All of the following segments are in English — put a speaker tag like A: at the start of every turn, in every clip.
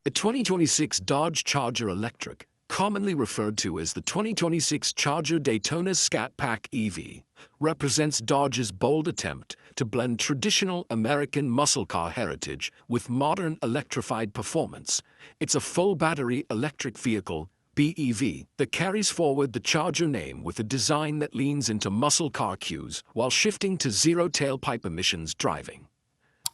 A: The 2026 Dodge Charger Electric, commonly referred to as the 2026 Charger Daytona Scat Pack EV, represents Dodge's bold attempt to blend traditional American muscle car heritage with modern electrified performance. It's a full-battery electric vehicle, BEV, that carries forward the Charger name with a design that leans into muscle car cues while shifting to zero tailpipe emissions driving.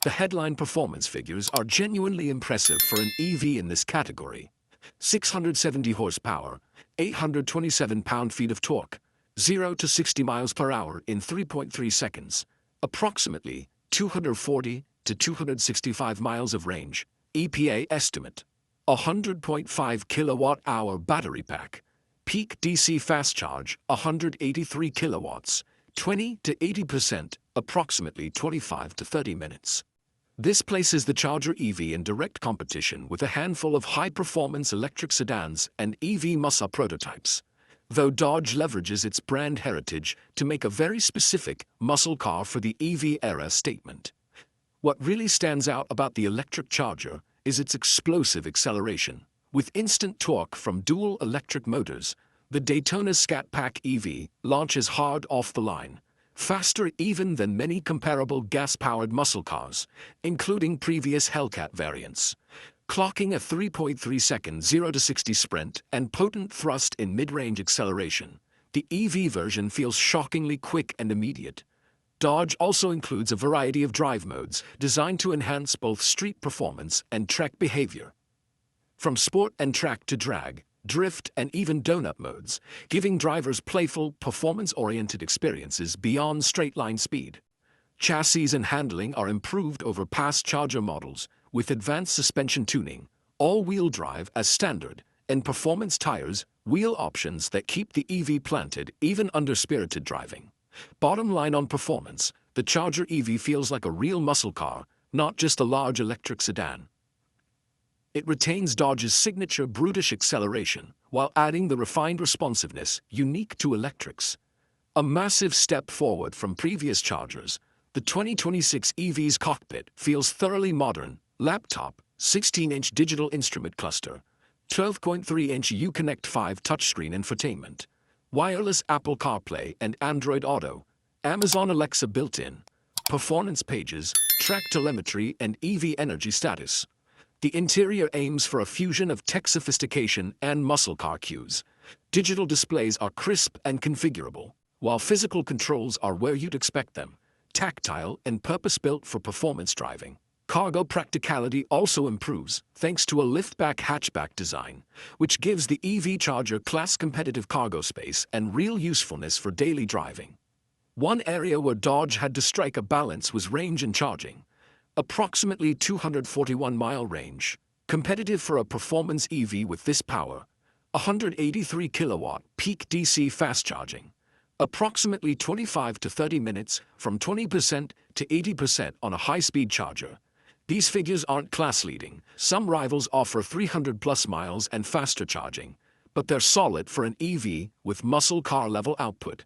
A: The headline performance figures are genuinely impressive for an EV in this category. 670 horsepower, 827 pound-feet of torque, 0 to 60 miles per hour in 3.3 seconds, approximately 240 to 265 miles of range, EPA estimate. 100.5 kilowatt-hour battery pack, peak DC fast charge 183 kilowatts, 20 to 80%, approximately 25 to 30 minutes. This places the Charger EV in direct competition with a handful of high-performance electric sedans and EV muscle prototypes, though Dodge leverages its brand heritage to make a very specific muscle car for the EV era statement. What really stands out about the electric Charger is its explosive acceleration. With instant torque from dual electric motors, the Daytona Scat Pack EV launches hard off the line, faster even than many comparable gas-powered muscle cars, including previous Hellcat variants. Clocking a 3.3-second 0 to 60 sprint and potent thrust in mid-range acceleration, the EV version feels shockingly quick and immediate. Dodge also includes a variety of drive modes designed to enhance both street performance and track behavior. From sport and track to drag, drift, and even donut modes, giving drivers playful, performance-oriented experiences beyond straight-line speed. Chassis and handling are improved over past Charger models, with advanced suspension tuning, all-wheel drive as standard, and performance tires, wheel options that keep the EV planted even under spirited driving. Bottom line on performance, the Charger EV feels like a real muscle car, not just a large electric sedan. It retains Dodge's signature brutish acceleration, while adding the refined responsiveness unique to electrics. A massive step forward from previous Chargers, the 2026 EV's cockpit feels thoroughly modern. Laptop, 16-inch digital instrument cluster, 12.3-inch Uconnect 5 touchscreen infotainment, wireless Apple CarPlay and Android Auto, Amazon Alexa built-in, performance pages, track telemetry, and EV energy status. The interior aims for a fusion of tech sophistication and muscle car cues. Digital displays are crisp and configurable, while physical controls are where you'd expect them, tactile and purpose-built for performance driving. Cargo practicality also improves thanks to a liftback hatchback design, which gives the EV Charger class competitive cargo space and real usefulness for daily driving. One area where Dodge had to strike a balance was range and charging. Approximately 241-mile range, competitive for a performance EV with this power. 183 kilowatt peak DC fast charging. Approximately 25 to 30 minutes from 20% to 80% on a high-speed charger. These figures aren't class-leading. Some rivals offer 300-plus miles and faster charging, but they're solid for an EV with muscle car-level output.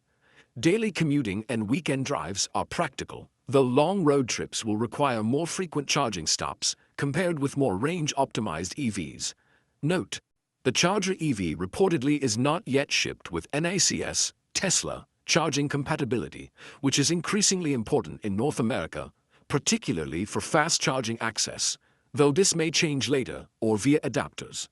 A: Daily commuting and weekend drives are practical, though long road trips will require more frequent charging stops compared with more range-optimized EVs. Note: the Charger EV reportedly is not yet shipped with NACS, Tesla, charging compatibility, which is increasingly important in North America, particularly for fast charging access, though this may change later or via adapters.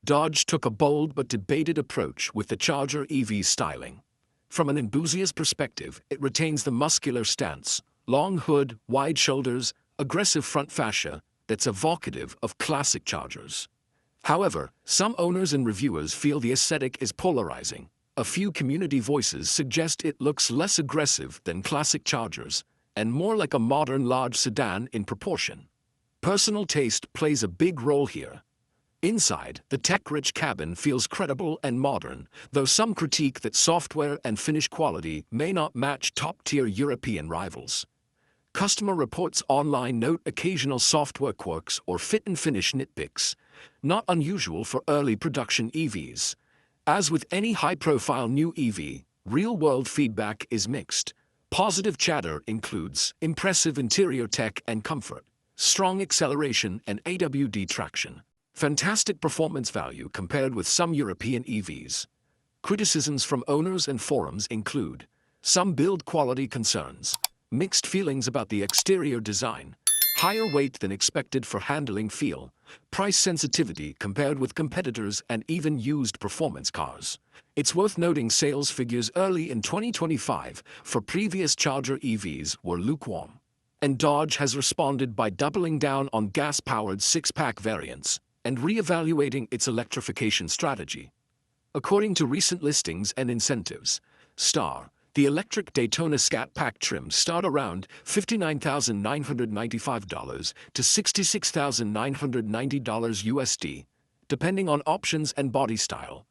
A: Dodge took a bold but debated approach with the Charger EV styling. From an enthusiast perspective, it retains the muscular stance, long hood, wide shoulders, aggressive front fascia that's evocative of classic Chargers. However, some owners and reviewers feel the aesthetic is polarizing. A few community voices suggest it looks less aggressive than classic Chargers and more like a modern large sedan in proportion. Personal taste plays a big role here. Inside, the tech-rich cabin feels credible and modern, though some critique that software and finish quality may not match top-tier European rivals. Customer reports online note occasional software quirks or fit-and-finish nitpicks, not unusual for early production EVs. As with any high-profile new EV, real-world feedback is mixed. Positive chatter includes impressive interior tech and comfort, strong acceleration and AWD traction. Fantastic performance value compared with some European EVs. Criticisms from owners and forums include some build quality concerns, mixed feelings about the exterior design, higher weight than expected for handling feel, price sensitivity compared with competitors and even used performance cars. It's worth noting sales figures early in 2025 for previous Charger EVs were lukewarm. And Dodge has responded by doubling down on gas-powered six-pack variants and re-evaluating its electrification strategy. According to recent listings and incentives, the electric Daytona Scat Pack trims start around $59,995 to $66,990 USD, depending on options and body style.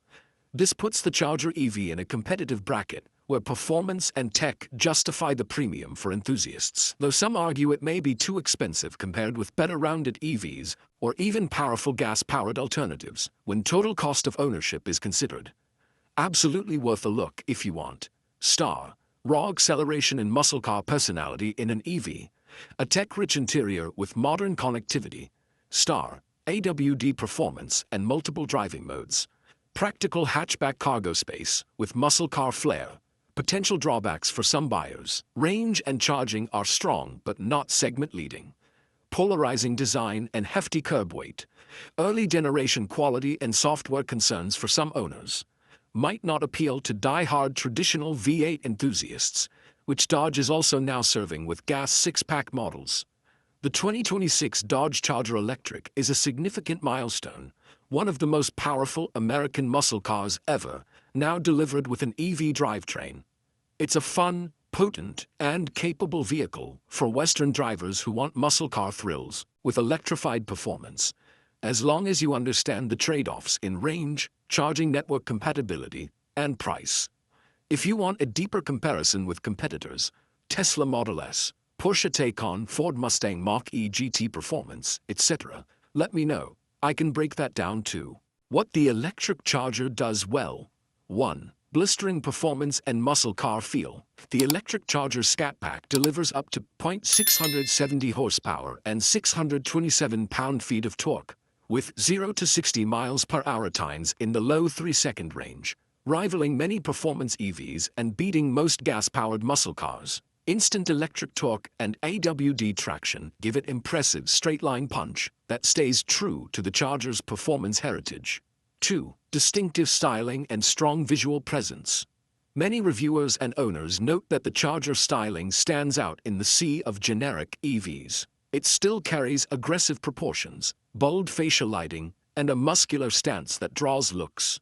A: This puts the Charger EV in a competitive bracket where performance and tech justify the premium for enthusiasts, though some argue it may be too expensive compared with better rounded EVs or even powerful gas-powered alternatives when total cost of ownership is considered. Absolutely worth a look if you want. Raw acceleration and muscle car personality in an EV, a tech-rich interior with modern connectivity, AWD performance and multiple driving modes, practical hatchback cargo space with muscle car flair. Potential drawbacks for some buyers: range and charging are strong but not segment-leading. Polarizing design and hefty curb weight. Early generation quality and software concerns for some owners. Might not appeal to die-hard traditional V8 enthusiasts, which Dodge is also now serving with gas six-pack models. The 2026 Dodge Charger Electric is a significant milestone, one of the most powerful American muscle cars ever, now delivered with an EV drivetrain. It's a fun, potent, and capable vehicle for Western drivers who want muscle car thrills with electrified performance, as long as you understand the trade-offs in range, charging network compatibility, and price. If you want a deeper comparison with competitors, Tesla Model S, Porsche Taycan, Ford Mustang Mach-E GT Performance, etc., let me know. I can break that down too. What the electric Charger does well. 1. Blistering performance and muscle car feel. The electric Charger Scat Pack delivers up to 670 horsepower and 627 pound-feet of torque, with 0 to 60 miles per hour times in the low 3-second range, rivaling many performance EVs and beating most gas-powered muscle cars. Instant electric torque and AWD traction give it impressive straight-line punch that stays true to the Charger's performance heritage. 2. Distinctive styling and strong visual presence. Many reviewers and owners note that the Charger styling stands out in the sea of generic EVs. It still carries aggressive proportions, bold facial lighting, and a muscular stance that draws looks.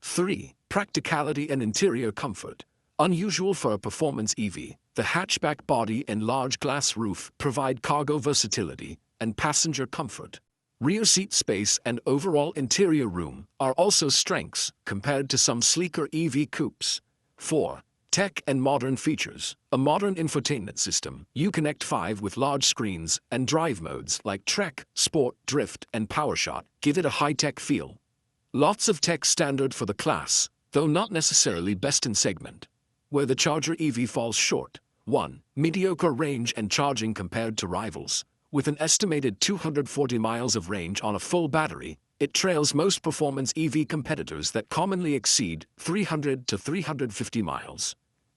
A: 3. Practicality and interior comfort. Unusual for a performance EV, the hatchback body and large glass roof provide cargo versatility and passenger comfort. Rear seat space and overall interior room are also strengths compared to some sleeker EV coupes. 4. Tech and modern features. A modern infotainment system, Uconnect 5 with large screens and drive modes like Trek, Sport, Drift, and PowerShot give it a high-tech feel. Lots of tech standard for the class, though not necessarily best in segment. Where the Charger EV falls short. 1. Mediocre range and charging compared to rivals. With an estimated 240 miles of range on a full battery, it trails most performance EV competitors that commonly exceed 300 to 350 miles.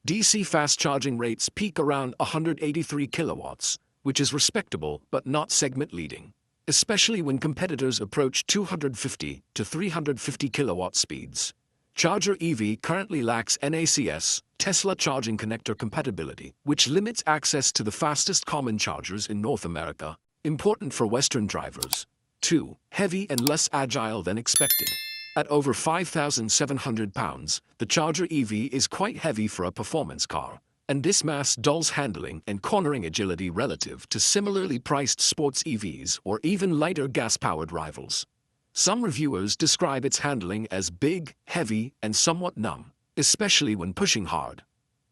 A: DC fast charging rates peak around 183 kilowatts, which is respectable but not segment-leading, especially when competitors approach 250 to 350 kilowatt speeds. Charger EV currently lacks NACS, Tesla charging connector compatibility, which limits access to the fastest common chargers in North America, important for Western drivers. 2. Heavy and less agile than expected. At over 5,700 pounds, the Charger EV is quite heavy for a performance car, and this mass dulls handling and cornering agility relative to similarly priced sports EVs or even lighter gas-powered rivals. Some reviewers describe its handling as big, heavy, and somewhat numb, especially when pushing hard.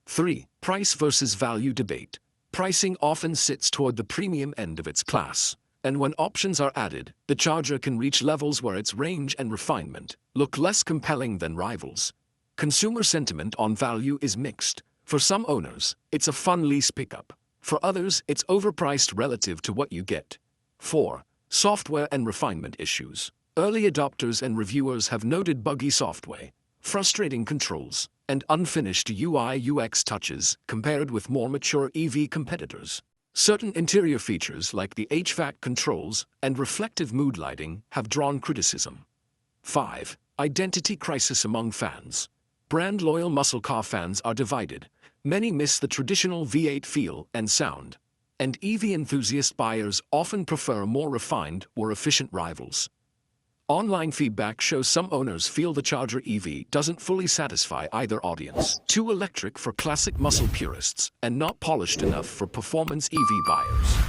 A: 3. Price versus value debate. Pricing often sits toward the premium end of its class, and when options are added, the Charger can reach levels where its range and refinement look less compelling than rivals. Consumer sentiment on value is mixed. For some owners, it's a fun lease pickup. For others, it's overpriced relative to what you get. 4. Software and refinement issues. Early adopters and reviewers have noted buggy software, frustrating controls, and unfinished UI/UX touches compared with more mature EV competitors. Certain interior features like the HVAC controls and reflective mood lighting have drawn criticism. 5. Identity crisis among fans. Brand-loyal muscle car fans are divided. Many miss the traditional V8 feel and sound, and EV enthusiast buyers often prefer more refined or efficient rivals. Online feedback shows some owners feel the Charger EV doesn't fully satisfy either audience. Too electric for classic muscle purists and not polished enough for performance EV buyers.